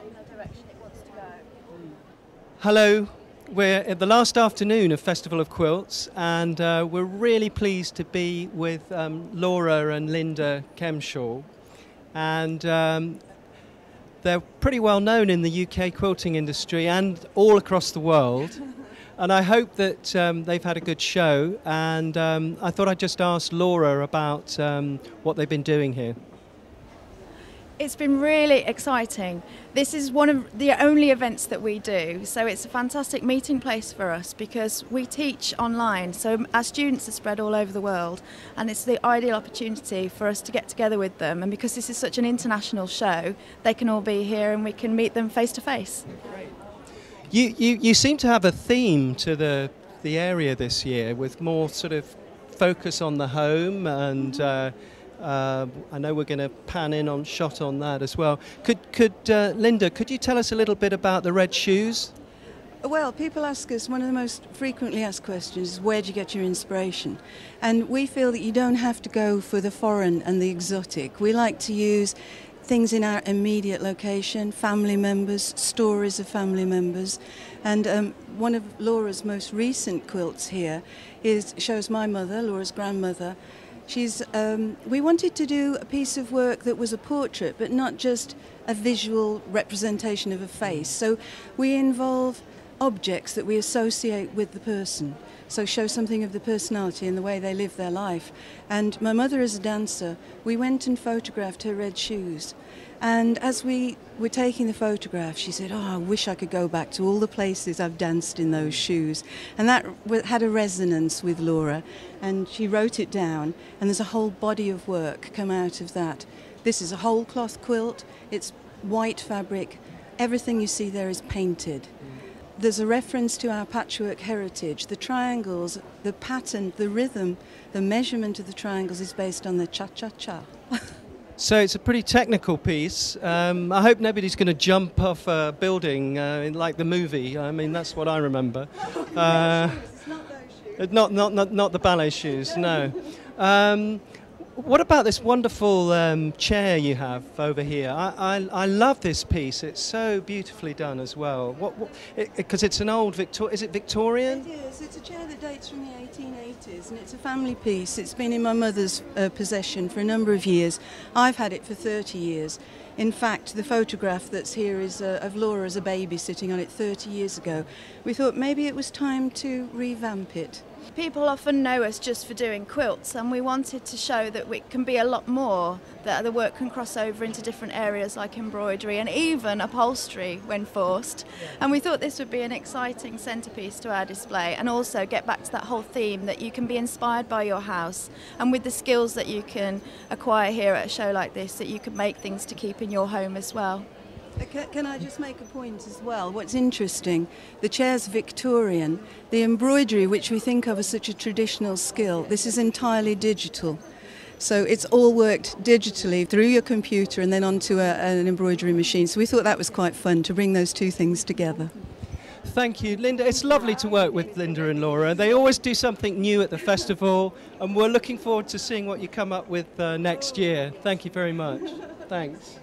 in the direction it wants to go. Hello, we're at the last afternoon of Festival of Quilts, and we're really pleased to be with Laura and Linda Kemshall, and they're pretty well known in the UK quilting industry and all across the world. And I hope that they've had a good show, and I thought I'd just ask Laura about what they've been doing here. It's been really exciting. This is one of the only events that we do, so it's a fantastic meeting place for us because we teach online, so our students are spread all over the world, and it's the ideal opportunity for us to get together with them, and because this is such an international show, they can all be here and we can meet them face to face. You seem to have a theme to the area this year, with more sort of focus on the home, and I know we're going to pan in on shot on that as well. Linda, could you tell us a little bit about the red shoes? Well, people ask us, one of the most frequently asked questions is, where do you get your inspiration? And we feel that you don't have to go for the foreign and the exotic. We like to use things in our immediate location, family members, stories of family members. And one of Laura's most recent quilts here shows my mother, Laura's grandmother. We wanted to do a piece of work that was a portrait, but not just a visual representation of a face. So we involve objects that we associate with the person, so show something of the personality and the way they live their life. And my mother is a dancer. We went and photographed her red shoes. And as we were taking the photograph, she said, "Oh, I wish I could go back to all the places I've danced in those shoes." And that had a resonance with Laura. And she wrote it down, and there's a whole body of work come out of that. This is a whole cloth quilt. It's white fabric. Everything you see there is painted. There's a reference to our patchwork heritage. The triangles, the pattern, the rhythm, the measurement of the triangles is based on the cha-cha-cha. So it's a pretty technical piece. I hope nobody's going to jump off a building like the movie. I mean, that's what I remember. It's not those shoes. Not the ballet shoes, no. What about this wonderful chair you have over here? I love this piece. It's so beautifully done as well. Because it's an old Is it Victorian? It is. It's a chair that dates from the 1880s, and it's a family piece. It's been in my mother's possession for a number of years. I've had it for 30 years. In fact, the photograph that's here is of Laura as a baby sitting on it 30 years ago. We thought maybe it was time to revamp it. People often know us just for doing quilts, and we wanted to show that we can be a lot more, that the work can cross over into different areas like embroidery and even upholstery when forced. And we thought this would be an exciting centrepiece to our display, and also get back to that whole theme that you can be inspired by your house, and with the skills that you can acquire here at a show like this, that you can make things to keep in your home as well. Can I just make a point as well? What's interesting, the chair's Victorian. The embroidery, which we think of as such a traditional skill, this is entirely digital. So it's all worked digitally through your computer and then onto an embroidery machine. So we thought that was quite fun to bring those two things together. Thank you, Linda. It's lovely to work with Linda and Laura. They always do something new at the festival, and we're looking forward to seeing what you come up with next year. Thank you very much. Thanks.